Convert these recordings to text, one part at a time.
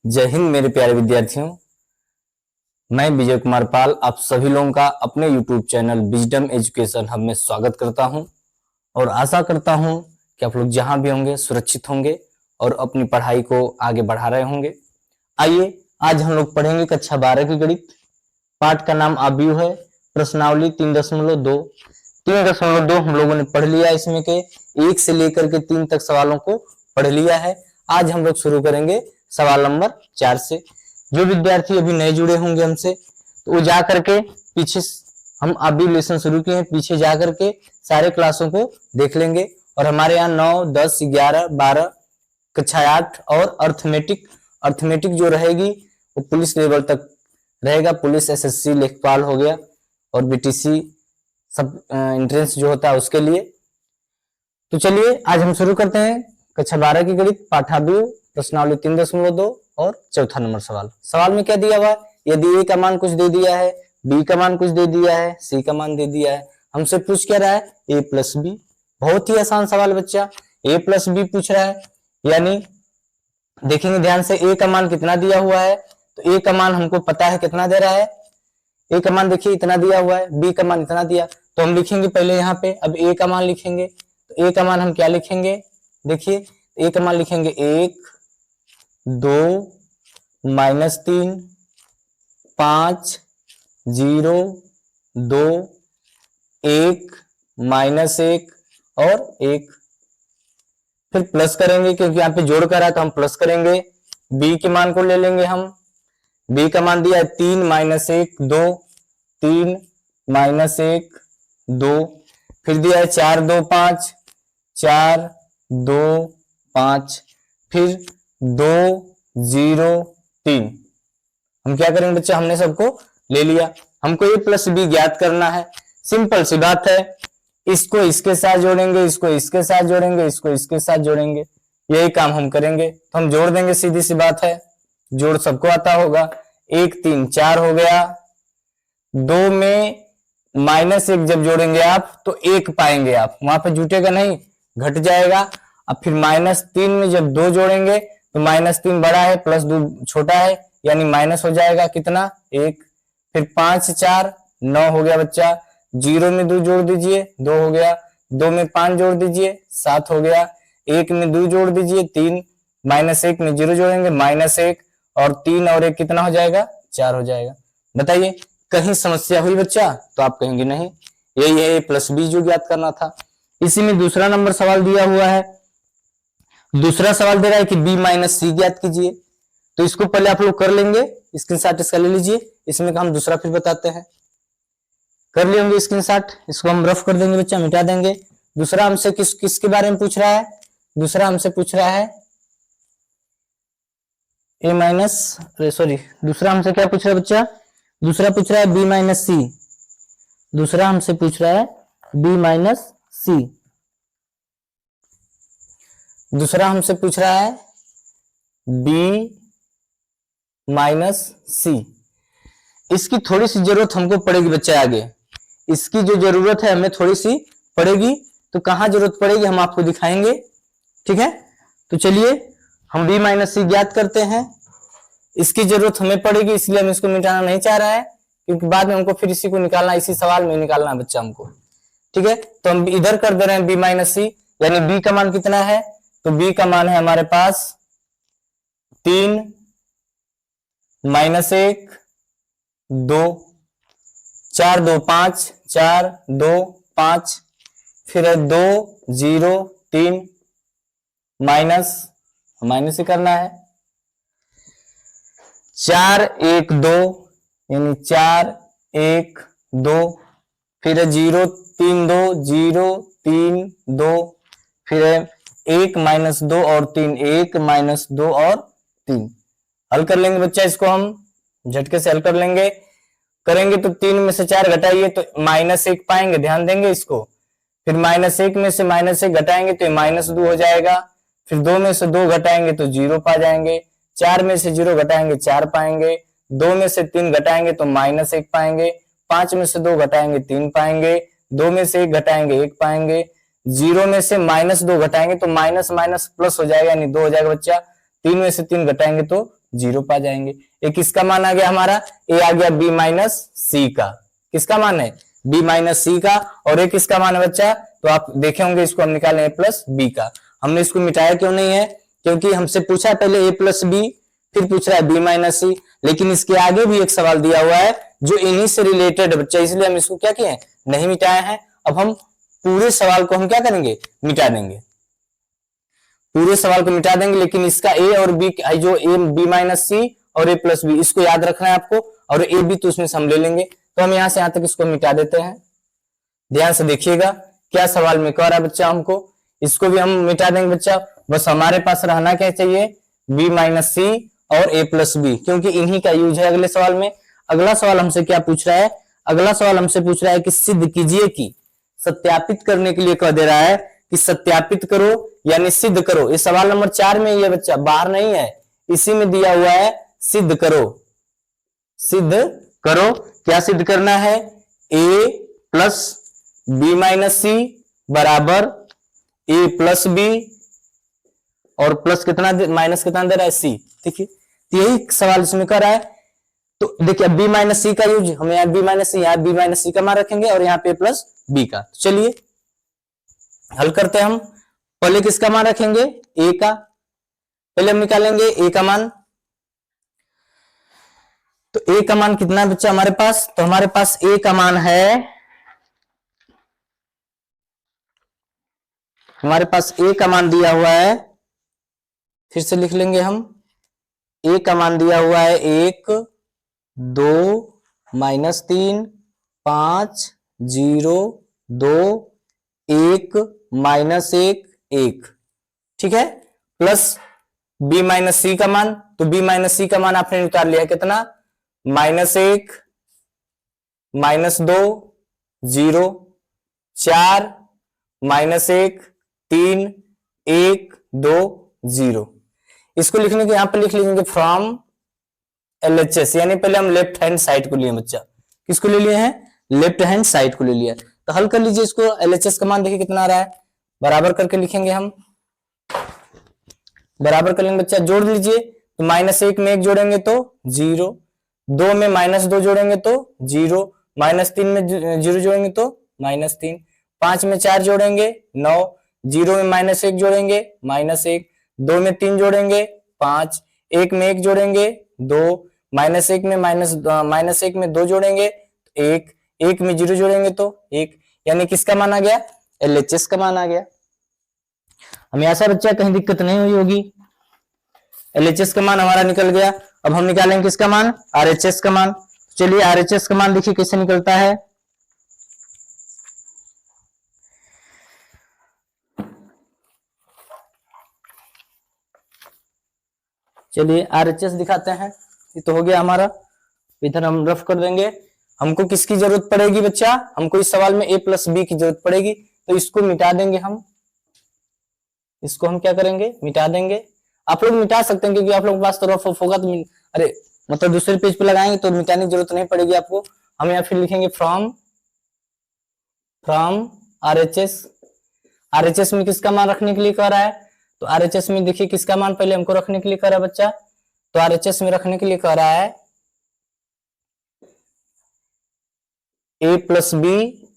जय हिंद मेरे प्यारे विद्यार्थियों, मैं विजय कुमार पाल आप सभी लोगों का अपने YouTube channel wisdom education hub में स्वागत करता हूं और आशा करता हूं कि आप लोग जहां भी होंगे सुरक्षित होंगे और अपनी पढ़ाई को आगे बढ़ा रहे होंगे। आइए आज हम लोग पढ़ेंगे कक्षा 12 की गणित। पाठ का नाम आव्यूह है। प्रश्नावली 3.2 3.2 हम लोगों ने पढ़ लिया। इसमें के 1 से लेकर के 3 तक सवालों को पढ़ लिया है। आज हम लोग शुरू करेंगे सवाल नंबर 4 से। जो विद्यार्थी अभी नए जुड़े होंगे हमसे तो वो जा करके पीछे हम अभी लेसन शुरू किए हैं, पीछे जा करके सारे क्लासों को देख लेंगे। और हमारे यहाँ 9, 10, 11, 12 कक्षा 8 और अर्थमेटिक जो रहेगी वो पुलिस लेवल तक रहेगा। पुलिस, एसएससी, लेखपाल हो गया और बीटीसी सब एंट्रेंस जो होता है उसके लिए। तो चलिए आज हम शुरू करते हैं कक्षा 12 की गणित पाठाव्यूह प्रश्नावली 3.2 और चौथा नंबर सवाल। सवाल में क्या दिया हुआ है? यदि ए का मान कुछ दे दिया है, बी का मान कुछ दे दिया है, सी का मान दे दिया है, हमसे पूछ क्या रहा है? ए प्लस बी। बहुत ही आसान सवाल बच्चा, ए प्लस बी पूछ रहा है। यानी देखेंगे ध्यान से, ए का मान कितना दिया हुआ है तो ए का मान हमको पता है कितना दे रहा है। ए का मान देखिए इतना दिया हुआ है, बी का मान इतना दिया, तो हम लिखेंगे पहले यहाँ पे। अब ए का मान लिखेंगे तो ए का मान हम क्या लिखेंगे? देखिए ए का मान लिखेंगे 1, 2, -3, 5, 0, 2, 1, -1 और 1। फिर प्लस करेंगे क्योंकि यहाँ पे जोड़ कर है तो हम प्लस करेंगे। बी के मान को ले लेंगे हम। बी का मान दिया है 3, -1, 2, 3, -1, 2। फिर दिया है 4, 2, 5, 4, 2, 5। फिर 2, 0, 3। हम क्या करेंगे बच्चा? हमने सबको ले लिया। हमको ए प्लस बी ज्ञात करना है। सिंपल सी बात है, इसको इसके साथ जोड़ेंगे, इसको इसके साथ जोड़ेंगे, इसको इसके साथ जोड़ेंगे, यही काम हम करेंगे। तो हम जोड़ देंगे, सीधी सी बात है, जोड़ सबको आता होगा। 1, 3, 4 हो गया। 2 में -1 जब जोड़ेंगे आप तो 1 पाएंगे आप, वहां पे जुटेगा नहीं, घट जाएगा। अब फिर -3 में जब 2 जोड़ेंगे तो -3 बड़ा है, +2 छोटा है, यानी माइनस हो जाएगा कितना? 1। फिर 5, 4, 9 हो गया बच्चा। 0 में 2 जोड़ दीजिए, 2 हो गया। 2 में 5 जोड़ दीजिए, 7 हो गया। 1 में 2 जोड़ दीजिए, 3। -1 में 0 जोड़ेंगे, -1 और 3 और 1 कितना हो जाएगा? 4 हो जाएगा। बताइए कहीं समस्या हुई बच्चा? तो आप कहेंगे नहीं, यही है ए प्लस बी जो ज्ञात करना था। इसी में दूसरा नंबर सवाल दिया हुआ है। दूसरा सवाल दे रहा है कि बी माइनस सी ज्ञात कीजिए। तो इसको पहले आप लोग कर लेंगे, स्क्रीनशॉट इसका ले लीजिए। इसमें का हम दूसरा फिर बताते हैं। कर लिए होंगे स्क्रीनशॉट, इसको हम रफ कर देंगे बच्चा, मिटा देंगे। दूसरा हमसे किसके बारे में पूछ रहा है? दूसरा हमसे पूछ रहा है ए माइनस, सॉरी, दूसरा हमसे क्या पूछ रहा है बच्चा? दूसरा पूछ रहा है बी माइनस सी। दूसरा हमसे पूछ रहा है बी माइनस सी। दूसरा हमसे पूछ रहा है बी माइनस सी। इसकी थोड़ी सी जरूरत हमको पड़ेगी बच्चा आगे। इसकी जो जरूरत है हमें थोड़ी सी पड़ेगी, तो कहां जरूरत पड़ेगी हम आपको दिखाएंगे, ठीक है? तो चलिए हम बी माइनस सी ज्ञात करते हैं। इसकी जरूरत हमें पड़ेगी, इसलिए हम इसको मिटाना नहीं चाह रहा है, क्योंकि बाद में हमको फिर इसी को निकालना, इसी सवाल में निकालना है बच्चा हमको, ठीक है? तो हम इधर कर दे रहे हैं बी माइनस सी, यानी बी का मान कितना है? तो बी का मान है हमारे पास 3, -1, 2, 4, 2, 5, 4, 2, 5। फिर है 2, 0, 3, माइनस ही करना है। 4, 1, 2, यानी 4, 1, 2। फिर है 0, 3, 2, 0, 3, 2। फिर है 1, -2 और 3, 1, -2 और 3। हल कर लेंगे बच्चा, इसको हम झटके से हल कर लेंगे। करेंगे तो 3 में से 4 घटाइए तो -1 पाएंगे, ध्यान देंगे इसको। फिर -1 में से -1 घटाएंगे तो -2 हो जाएगा। फिर 2 में से 2 घटाएंगे तो 0 पा जाएंगे। 4 में से 0 घटाएंगे 4 पाएंगे। 2 में से 3 घटाएंगे तो -1 पाएंगे। 5 में से 2 घटाएंगे 3 पाएंगे। 2 में से 1 घटाएंगे 1 पाएंगे। 0 में से -2 घटाएंगे तो माइनस माइनस प्लस हो जाएगा, यानी 2 हो जाएगा बच्चा। 3 में से 3 घटाएंगे तो 0 पा जाएंगे। एक किसका मान आ गया हमारा, ए आ गया बी माइनस सी का, किसका मान है, बी माइनस सी का। और एक किसका मान है बच्चा, तो आप देखे होंगे इसको हम निकाले ए प्लस बी का। हमने इसको मिटाया क्यों नहीं है, क्योंकि हमसे पूछा पहले ए प्लस बी, फिर पूछ रहा है बी माइनस सी, लेकिन इसके आगे भी एक सवाल दिया हुआ है जो इन्हीं से रिलेटेड है बच्चा, इसलिए हम इसको क्या किए, नहीं मिटाए हैं। अब हम पूरे सवाल को हम क्या करेंगे, मिटा देंगे, पूरे सवाल को मिटा देंगे। लेकिन इसका ए और बी जो ए बी माइनस सी और ए प्लस बी, इसको याद रखना है आपको, और ए बी तो उसमें से हम ले लेंगे। तो हम यहां से यहां तक इसको मिटा देते हैं। ध्यान से देखिएगा क्या सवाल में कह रहा है बच्चा हमको, इसको भी हम मिटा देंगे बच्चा। बस हमारे पास रहना क्या चाहिए, बी माइनस सी और ए प्लस बी, क्योंकि इन्हीं का यूज है अगले सवाल में। अगला सवाल हमसे क्या पूछ रहा है, अगला सवाल हमसे पूछ रहा है कि सिद्ध कीजिए कि, सत्यापित करने के लिए कह दे रहा है कि सत्यापित करो यानी सिद्ध करो। ये सवाल नंबर 4 में ये बच्चा, बाहर नहीं है, इसी में दिया हुआ है, सिद्ध करो, सिद्ध करो। क्या सिद्ध करना है, ए प्लस बी माइनस सी बराबर ए प्लस बी, और प्लस कितना माइनस कितना दे रहा है, सी। देखिए यही सवाल इसमें कर रहा है। तो देखिए बी माइनस सी का यूज, हम यहाँ बी माइनस सी, यहाँ बी माइनस सी का मान रखेंगे और यहाँ पे प्लस बी का। चलिए हल करते हैं हम। पहले किसका मान रखेंगे, ए का, पहले हम निकालेंगे ए का मान। तो ए का मान कितना है बच्चा हमारे पास, तो हमारे पास ए का मान है, हमारे पास ए का मान दिया हुआ है, फिर से लिख लेंगे हम, ए का मान दिया हुआ है 1 2 -3 5 0 2 1 -1 1, ठीक है, प्लस बी माइनस सी का मान। तो बी माइनस सी का मान आपने उतार लिया कितना, -1 -2 0 4 -1 3 1 2 0। इसको लिखने के यहां पर लिख लीजिए फ्रॉम LHS, यानी पहले हम लेफ्ट हैंड साइड को लिए बच्चा, किसको ले लिए हैं, लेफ्ट हैंड साइड को ले लिया। तो हल कर लीजिए इसको, LHS का मान देखिए कितना आ रहा है, बराबर करके लिखेंगे हम, बराबर कर लेंगे बच्चा, जोड़ लीजिए। तो -1 में 1 जोड़ेंगे तो 0, 2 में -2 जोड़ेंगे तो 0, -3 में 0 जोड़ेंगे तो -3, 5 में 4 जोड़ेंगे 9, 0 में -1 जोड़ेंगे -1, 2 में 3 जोड़ेंगे 5, 1 में 1 जोड़ेंगे 2, -1 में -1 में 2 जोड़ेंगे 1, 1 में 0 जोड़ेंगे तो 1, यानी किसका मान आ गया, LHS का मान आ गया। हमें ऐसा बच्चा कहीं दिक्कत नहीं हुई होगी, LHS का मान हमारा निकल गया। अब हम निकालेंगे किसका मान, RHS का मान। चलिए RHS का मान देखिए कैसे निकलता है। चलिए RHS दिखाते हैं, ये तो हो गया हमारा, इधर हम रफ कर देंगे। हमको किसकी जरूरत पड़ेगी बच्चा, हमको इस सवाल में a प्लस बी की जरूरत पड़ेगी, तो इसको मिटा देंगे हम, इसको हम क्या करेंगे, मिटा देंगे। आप लोग मिटा सकते हैं क्योंकि आप लोग के पास तो रफ होगा, तो अरे मतलब दूसरे पेज पे लगाएंगे तो मिटाने की जरूरत नहीं पड़ेगी आपको। हम यहाँ फिर लिखेंगे फ्रॉम RHS। RHS में किसका मान रखने के लिए कह रहा है, तो RHS में देखिए किसका मान पहले हमको रखने के लिए कह रहा है बच्चा, तो RHS में रखने के लिए कह रहा है a प्लस बी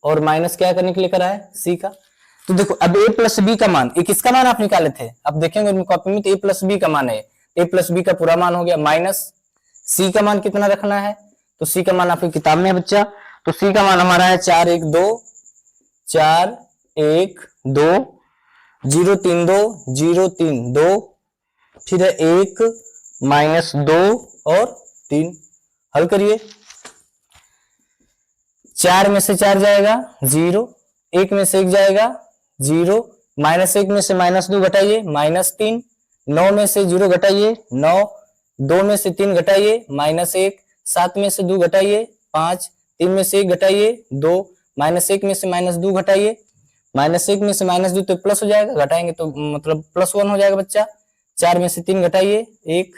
और माइनस क्या करने के लिए कह रहा है, c का। तो देखो अब a प्लस बी का मान, किसका मान आप निकाले थे, अब देखेंगे कॉपी में, तो a प्लस बी का मान है, a प्लस बी का पूरा मान हो गया, माइनस c का मान कितना रखना है, तो c का मान आपकी किताब में है बच्चा। तो c का मान हमारा है 4 1 2 4 1 2 0 3 2 0 3 2, फिर है 1 -2 और 3। हल करिए, 4 में से 4 जाएगा 0, 1 में से 1 जाएगा 0, -1 में से -2 घटाइए -3, 9 में से 0 घटाइए 9, 2 में से 3 घटाइए -1, 7 में से 2 घटाइए 5, 3 में से 1 घटाइए 2, -1 में से -2 घटाइए, -1 में से -2 तो प्लस हो जाएगा, घटाएंगे तो मतलब +1 हो जाएगा बच्चा। 4 में से 3 घटाइए 1।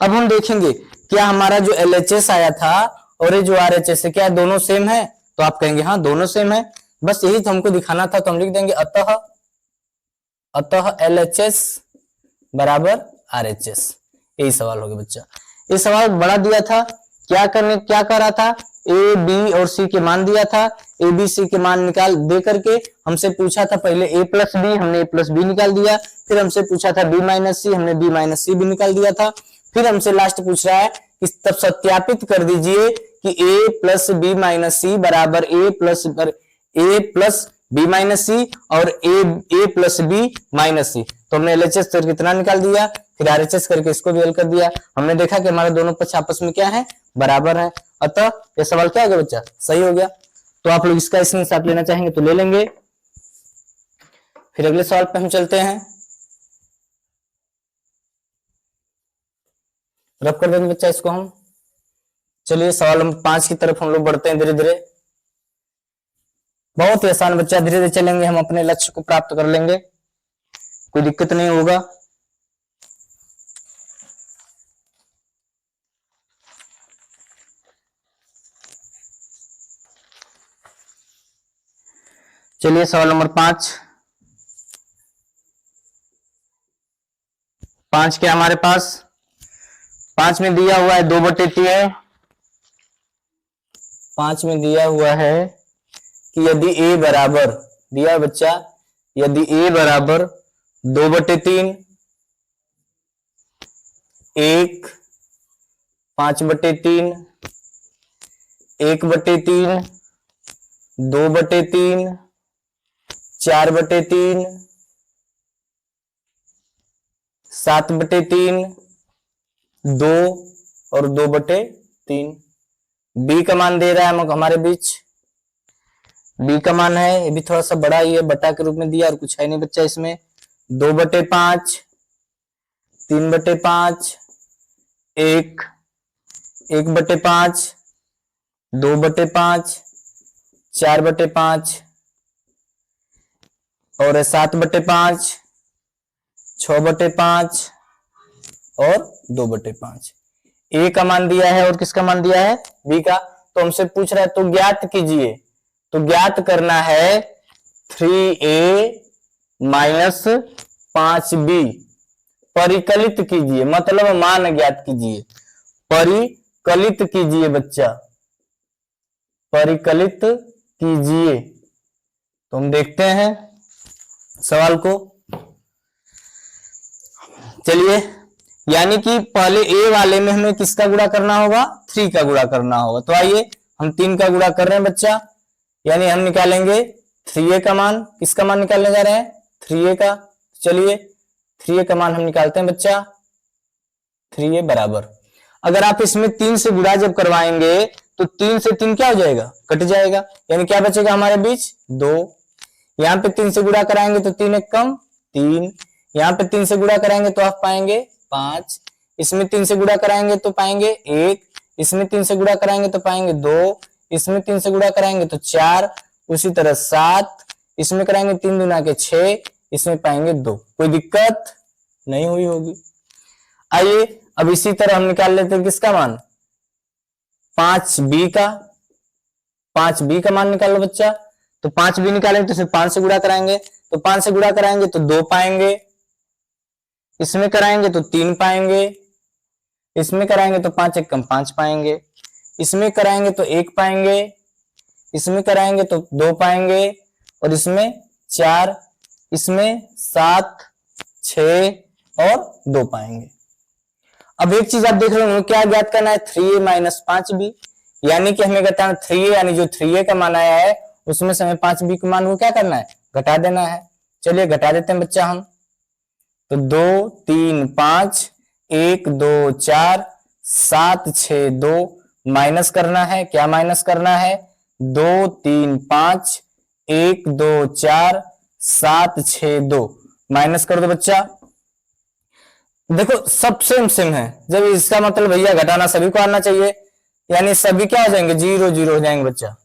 अब हम देखेंगे क्या हमारा जो LHS आया था और ये जो RHS है क्या दोनों सेम है, तो आप कहेंगे हाँ दोनों सेम है, बस यही तो हमको दिखाना था। तो हम लिख देंगे अतः LHS बराबर RHS। यही सवाल हो गया बच्चा। ये सवाल बड़ा दिया था, क्या कर रहा था, A, B और C के मान दिया था, A, B, C के मान निकाल दे करके हमसे पूछा था पहले A प्लस B, हमने A प्लस B निकाल दिया, फिर हमसे पूछा था B माइनस C, हमने B माइनस C भी निकाल दिया था, फिर हमसे लास्ट पूछ रहा है कि तब सत्यापित कर दीजिए कि A plus B minus C बराबर A plus B minus C और A plus B minus C। तो हमने LHS करके कितना निकाल दिया, फिर RHS करके इसको भी हल कर दिया। हमने देखा कि हमारे दोनों पक्ष आपस में क्या है, बराबर है। अतः यह सवाल क्या हो गया बच्चा, सही हो गया। तो आप लोग इसका स्क्रीनशॉट लेना चाहेंगे तो ले लेंगे। फिर अगले सवाल पे हम चलते हैं, रब कर देंगे बच्चा इसको हम। चलिए सवाल नंबर 5 की तरफ हम लोग बढ़ते हैं धीरे धीरे। बहुत ही आसान बच्चा, धीरे धीरे चलेंगे, हम अपने लक्ष्य को प्राप्त कर लेंगे, कोई दिक्कत नहीं होगा। चलिए सवाल नंबर 5। 5 क्या हमारे पास, 5 में दिया हुआ है 2/3। 5 में दिया हुआ है कि यदि A बराबर, दिया है बच्चा, यदि A बराबर 2/3, 1, 5/3, 1/3, 2/3, 4/3, 7/3, 2 और 2/3। B का मान दे रहा है हमारे बीच, B का मान है, ये भी थोड़ा सा बड़ा ही है, बटा के रूप में दिया और कुछ है नहीं बच्चा इसमें। 2/5, 3/5, 1/5, 2/5, 4/5 और 7/5, 6/5 और 2/5। A का मान दिया है और किसका मान दिया है, B का। तो हमसे पूछ रहा है तो ज्ञात कीजिए, तो ज्ञात करना है 3A माइनस 5B, परिकलित कीजिए, मतलब मान ज्ञात कीजिए, परिकलित कीजिए बच्चा, परिकलित कीजिए। तो हम देखते हैं सवाल को। चलिए, यानी कि पहले A वाले में हमें किसका गुणा करना होगा, 3 का गुणा करना होगा। तो आइए हम 3 का गुणा कर रहे हैं बच्चा, यानी हम निकालेंगे 3A का मान। किसका मान निकालने जा रहे हैं, 3A का। चलिए 3A का मान हम निकालते हैं बच्चा, 3A बराबर, अगर आप इसमें 3 से गुणा जब करवाएंगे तो 3 से 3 क्या हो जाएगा, कट जाएगा, यानी क्या बचेगा हमारे बीच, 2। यहाँ पे 3 से गुणा कराएंगे तो 3 एक कम 3, यहाँ पे 3 से गुणा कराएंगे तो आप पाएंगे 5, इसमें 3 से गुणा कराएंगे तो पाएंगे 1, इसमें 3 से गुणा कराएंगे तो पाएंगे 2, इसमें 3 से गुणा कराएंगे तो 4, उसी तरह 7, इसमें कराएंगे 3 दूना के 6, इसमें पाएंगे 2। कोई दिक्कत नहीं हुई होगी। आइए अब इसी तरह हम निकाल लेते हैं किसका मान, 5B का। 5B का मान निकालो बच्चा, तो 5B निकालेंगे तो सिर्फ 5 से गुणा कराएंगे, तो 5 से गुणा कराएंगे तो 2 पाएंगे, इसमें कराएंगे तो 3 पाएंगे, इसमें कराएंगे तो 5 एक कम 5 पाएंगे, इसमें कराएंगे तो 1 पाएंगे, इसमें कराएंगे तो 2 पाएंगे और इसमें 4, इसमें 7, 6 और 2 पाएंगे। अब एक चीज आप देख रहे हो, क्या ज्ञात करना है, 3A माइनस 5B, यानी कि हमें घटाना 3A, यानी जो 3A का मान आया है उसमें से हमें 5B का मान को क्या करना है, घटा देना है। चलिए घटा देते हैं बच्चा हम, तो 2, 3, 5, 1, 2, 4, 7, 6, 2, माइनस करना है, क्या माइनस करना है, 2, 3, 5, 1, 2, 4, 7, 6, 2, माइनस कर दो बच्चा। देखो सब सेम है, जब इसका मतलब भैया घटाना सभी को आना चाहिए, यानी सभी क्या हो जाएंगे, 0 0 हो जाएंगे बच्चा,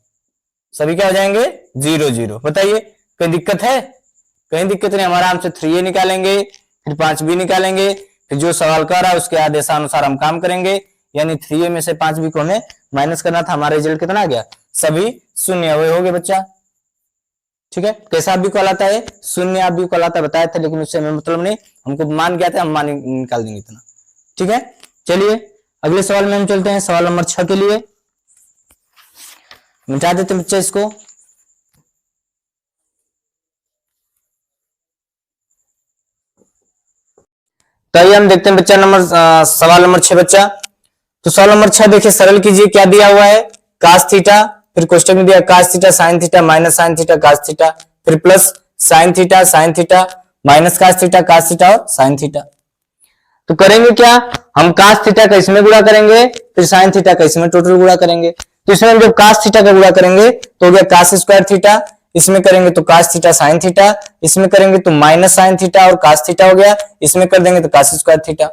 सभी क्या हो जाएंगे, 0 0। बताइए कोई दिक्कत है, कहीं दिक्कत नहीं, हम आराम से 3A निकालेंगे, फिर 5B निकालेंगे, फिर जो सवाल कर रहा है उसके आदेशानुसार हम काम करेंगे, यानी 3A में से 5B को हमें माइनस करना था। हमारा रिजल्ट कितना आ गया, सभी 0 हो गए बच्चा। ठीक है, कैसा अभी कहलाता है, शून्य अभी कहलाता है, बताया था, लेकिन उससे हमें मतलब नहीं, हमको मान क्या था, हम मान निकाल देंगे इतना। ठीक है, चलिए अगले सवाल में हम चलते हैं, सवाल नंबर 6 के लिए। मिटा देते हैं बच्चे इसको। तो आइए हम देखते हैं बच्चा सवाल नंबर 6 बच्चा। तो सवाल नंबर 6 देखिए, सरल कीजिए, क्या दिया हुआ है, कास थीटा, फिर क्वेश्चन में दिया cos theta sine theta minus sine theta cos theta, फिर plus sine theta minus cos theta और साइन थीटा। तो करेंगे क्या, हम कास थीटा का इसमें गुणा करेंगे, फिर साइन थीटा का इसमें टोटल गुणा करेंगे। तो इसमें हम जब कास थीटा का गुणा करेंगे तो हो गया कास स्क्वायर थीटा, इसमें करेंगे तो कास थीटा साइन थीटा, इसमें करेंगे तो माइनस साइन थीटा और कास थीटा हो गया, इसमें कर देंगे तो कास स्क्वायर थीटा,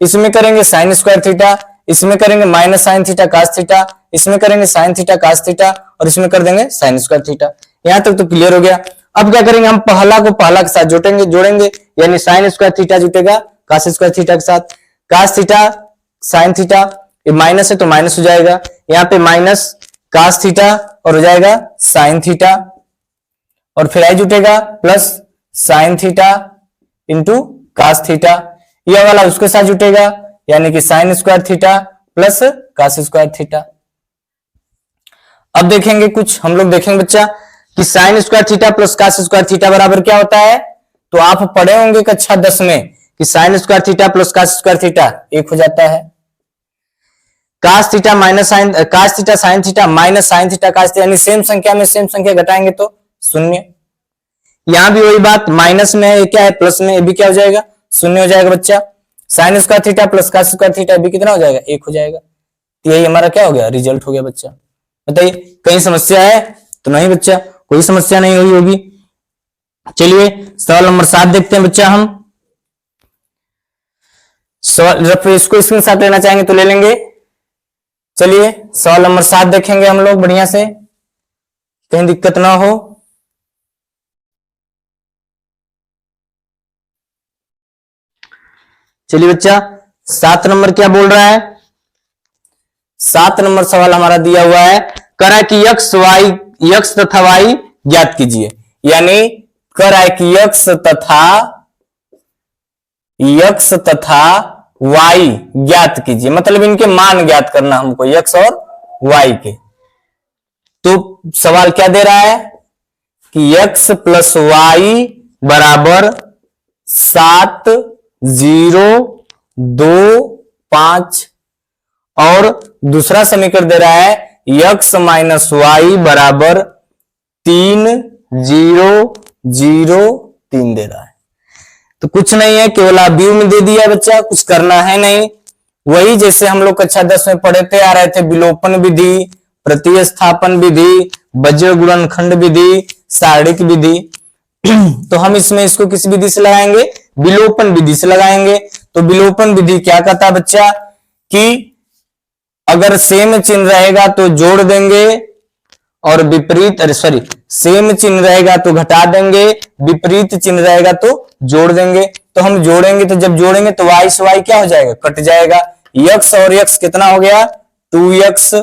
इसमें करेंगे साइन स्क्वायर थीटा, इसमें करेंगे minus sine theta cos theta, इसमें करेंगे साइन थीटा कास थीटा और इसमें कर देंगे साइन स्क्वायर थीटा। यहां तक तो क्लियर हो गया। अब क्या करेंगे, हम पहला को पहला के साथ जोड़ेंगे, यानी साइन स्क्वायर थीटा जुटेगा कास स्क्वायर थीटा के साथ, कास थीटा साइन थीटा, ये माइनस है तो माइनस हो जाएगा, यहाँ पे माइनस कास थीटा और हो जाएगा साइन थीटा, और फिर आई जुटेगा plus sine theta into cos theta, यह वाला उसके साथ जुटेगा, यानी कि sine square theta plus cos square theta. अब देखेंगे कुछ हम लोग देखेंगे बच्चा कि sine square theta plus cos square theta बराबर क्या होता है। तो आप पढ़े होंगे कक्षा 10 में कि sine square theta plus cos square theta एक हो जाता है, cos theta minus sine, cos theta sine theta minus sine theta cos theta, यानी सेम संख्या में सेम संख्या घटाएंगे तो शून्य। यहां भी वही बात, माइनस में है क्या है, प्लस में, ये भी क्या हो जाएगा, शून्य हो जाएगा बच्चा। Sine square theta plus cos square theta भी कितना हो जाएगा, एक हो जाएगा। तो यही हमारा क्या हो गया, रिजल्ट हो गया बच्चा। बताइए कहीं समस्या है तो नहीं बच्चा, कोई समस्या नहीं हुई होगी। चलिए सवाल नंबर 7 देखते हैं बच्चा हम। सवाल जब इसको स्क्रीनशॉट लेना चाहेंगे तो ले लेंगे। चलिए सवाल नंबर 7 देखेंगे हम लोग बढ़िया से, कहीं दिक्कत ना हो। चलिए बच्चा 7 नंबर क्या बोल रहा है, 7 नंबर सवाल हमारा दिया हुआ है, करा कि यक्स तथा वाई ज्ञात कीजिए, यानी करा कि यक्स तथा वाई ज्ञात कीजिए, मतलब इनके मान ज्ञात करना हमको, यक्स और वाई के। तो सवाल क्या दे रहा है कि यक्स प्लस वाई बराबर 7, 0, 2, 5, और दूसरा समीकरण दे रहा है यक्स माइनस वाई बराबर 3, 0, 0, 3 दे रहा है। तो कुछ नहीं है, केवल आप व्यू में दे दिया बच्चा, कुछ करना है नहीं। वही जैसे हम लोग कक्षा 10 में पढ़ते आ रहे थे, विलोपन विधि, प्रतिस्थापन विधि, वज्र गुणनखंड विधि, सारणिक विधि। तो हम इसमें इसको किस विधि से लगाएंगे, विलोपन विधि से लगाएंगे। तो विलोपन विधि क्या कहता बच्चा कि अगर सेम चिन्ह रहेगा तो जोड़ देंगे और विपरीत, सेम चिन्ह रहेगा तो घटा देंगे, विपरीत चिन्ह रहेगा तो जोड़ देंगे। तो हम जोड़ेंगे, तो जब जोड़ेंगे तो y से y क्या हो जाएगा, कट जाएगा। x और x कितना हो गया, 2x।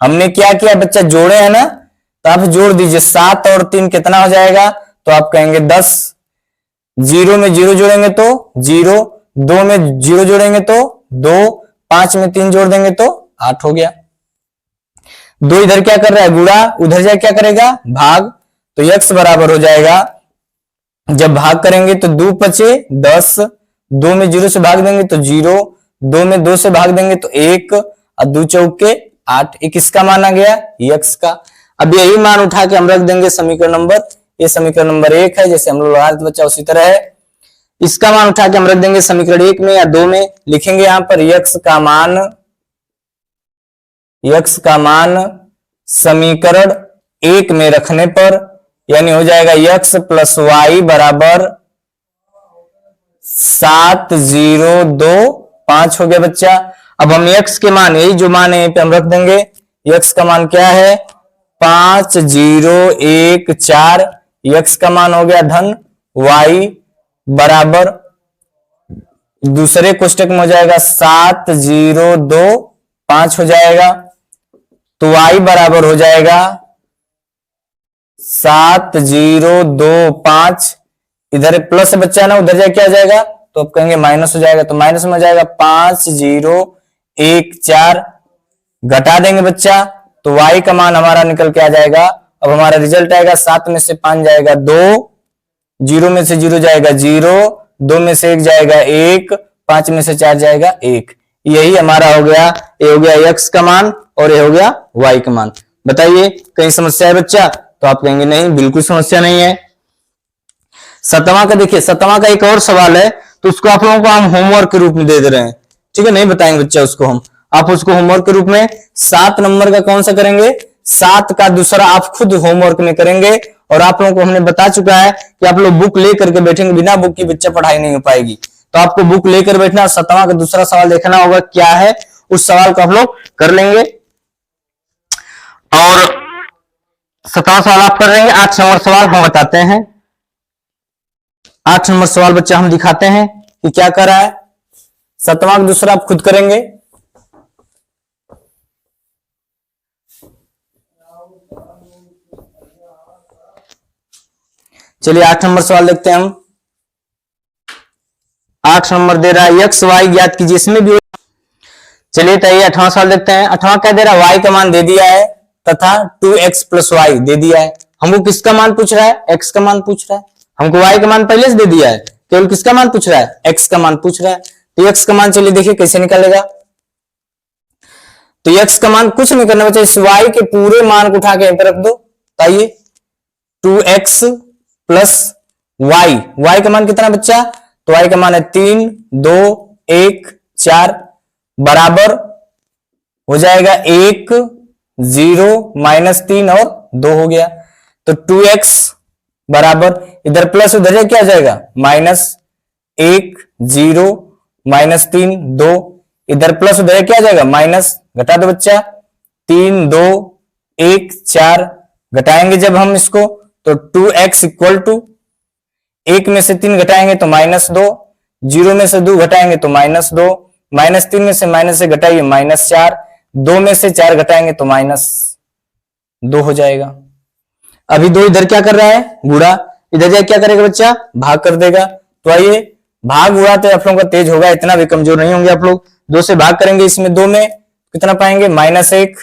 हमने क्या किया बच्चा, जोड़े है ना, तो आप जोड़ दीजिए, 7 और 3 कितना हो जाएगा, तो आप कहेंगे 10। 0 में 0 जोड़ेंगे तो 0, 2 में 0 जोड़ेंगे तो 2, 5 में 3 जोड़ देंगे तो 8 हो गया। 2 इधर क्या कर रहा है, गुणा, उधर जाए क्या करेगा, भाग। तो x बराबर हो जाएगा, जब भाग करेंगे तो 2 पचे 10, 2 में 0 से भाग देंगे तो 0, 2 में 2 से भाग देंगे तो 1, और 2 चौके 8। ये किसका मान आ गया, x का। अब यही मान उठा के हम रख देंगे समीकरण नंबर, ये समीकरण नंबर 1 है, जैसे हम लोग लगा बच्चा उसी तरह है। इसका मान उठा के हम रख देंगे समीकरण 1 में या 2 में, लिखेंगे यहां पर x का मान समीकरण 1 में रखने पर, यानी हो जाएगा x प्लस वाई बराबर 7, 0, 2, 5 हो गया बच्चा। अब हम x के मान, यही जो मान है यहीं पे हम रख देंगे। x का मान क्या है, 5, 0, 1, 4। x का मान हो गया धन, y बराबर दूसरे कोष्टक में हो जाएगा 7, 0, 2, 5 हो जाएगा। तो y बराबर हो जाएगा 7,0,2,5, इधर प्लस बच्चा ना, उधर जाए क्या हो जाएगा, तो अब कहेंगे माइनस हो जाएगा, तो माइनस में हो जाएगा 5,0,1,4, घटा देंगे बच्चा तो y का मान हमारा निकल के आ जाएगा। अब हमारा रिजल्ट आएगा 7 में से 5 जाएगा 2, 0 में से 0 जाएगा 0, 2 में से 1 जाएगा 1, 5 में से 4 जाएगा 1। यही हमारा हो गया, ये हो गया x का मान और ये हो गया y का मान। बताइए कहीं समस्या है बच्चा, तो आप कहेंगे नहीं, बिल्कुल समस्या नहीं है। 7वां का देखिए, 7वां का एक और सवाल है, तो उसको आप लोगों को हम होमवर्क के रूप में दे रहे हैं, ठीक है, नहीं बताएंगे बच्चा उसको हम, आप उसको होमवर्क के रूप में 7 नंबर का कौन सा करेंगे, 7 का दूसरा आप खुद होमवर्क में करेंगे। और आप लोगों को हमने बता चुका है कि आप लोग बुक लेकर के बैठेंगे, बिना बुक की बच्चा पढ़ाई नहीं हो पाएगी, तो आपको बुक लेकर बैठना, 7वां का दूसरा सवाल देखना होगा क्या है, उस सवाल को आप लोग कर लेंगे। और 7वां सवाल आप कर लेंगे। 8 नंबर सवाल हम बताते हैं, 8 नंबर सवाल बच्चा हम दिखाते हैं कि क्या कर रहा है। 7वां का दूसरा आप खुद करेंगे। चलिए 8 नंबर सवाल देखते हैं हम। 8 नंबर दे रहा है एक्स वाई ज्ञात कीजिए, इसमें भी। चलिए तो ये 8वां सवाल देखते हैं। 8वां क्या दे रहा है, y का मान दे दिया है तथा 2x + y दे दिया है। हमको किसका मान पूछ रहा है, x का मान पूछ रहा है। हमको y का मान पहले से दे दिया है, केवल किसका मान पूछ रहा है, x का मान पूछ रहा है। तो x का मान चलिए देखिए कैसे निकलेगा। तो x का मान कुछ नहीं करना बच्चा, इस y के पूरे मान को उठा के यहां पे रख दो। आइए 2x + y का मान कितना बच्चा, तो y का मान है 3, 2, 1, 4 बराबर हो जाएगा 1, 0, -3 और 2 हो गया। तो 2x बराबर, इधर प्लस उधर क्या हो जाएगा, -1, 0, -3, 2, इधर प्लस उधर क्या हो जाएगा माइनस, घटा दो बच्चा, 3, 2, 1, 4 घटाएंगे जब हम इसको, तो 2x = 1 में से 3 घटाएंगे तो -2, 0 में से 2 घटाएंगे तो -2, -3 में से माइनस से घटाइए -4, 2 में से 4 घटाएंगे तो -2 हो जाएगा। अभी 2 इधर क्या कर रहा है, गुणा, इधर जाए क्या करेगा बच्चा, भाग कर देगा। तो आइए भाग गुणा तो आप लोगों का तेज होगा, इतना भी कमजोर नहीं होंगे आप लोग। 2 से भाग करेंगे, इसमें 2 में कितना पाएंगे, -1,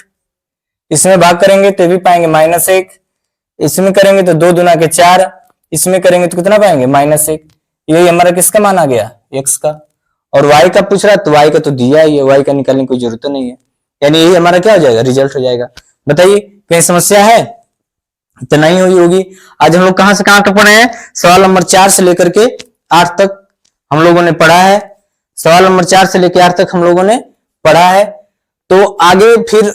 इसमें भाग करेंगे तो भी पाएंगे -1, इसमें करेंगे तो 2 दूना के 4, इसमें करेंगे तो कितना पाएंगे -1। यही हमारा किसका मान आ गया, x का। और y का पूछ रहा है तो y का तो दिया ही है, y का निकालने की कोई जरूरत नहीं है, यानी यही हमारा क्या हो जाएगा, रिजल्ट हो जाएगा। बताइए कहीं समस्या है, तो नहीं हुई होगी। आज हम लोग कहां से कहां तक पढ़े हैं, सवाल नंबर 4 से लेकर के 8 तक हम लोगों ने पढ़ा है। सवाल नंबर 4 से लेकर 8 तक हम लोगों ने पढ़ा है। तो आगे फिर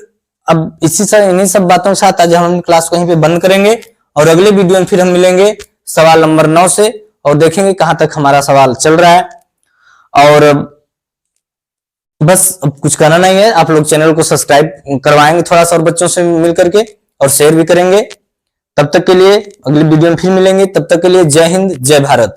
अब इन्हीं सब बातों के साथ आज हम क्लास को यहीं पे बंद करेंगे और अगले वीडियो में फिर हम मिलेंगे सवाल नंबर 9 से और देखेंगे कहां तक हमारा सवाल चल रहा है। और बस अब कुछ करना नहीं है, आप लोग चैनल को सब्सक्राइब करवाएंगे थोड़ा सा और बच्चों से मिल करके, और शेयर भी करेंगे। तब तक के लिए अगली वीडियो में फिर मिलेंगे, तब तक के लिए जय हिंद, जय भारत।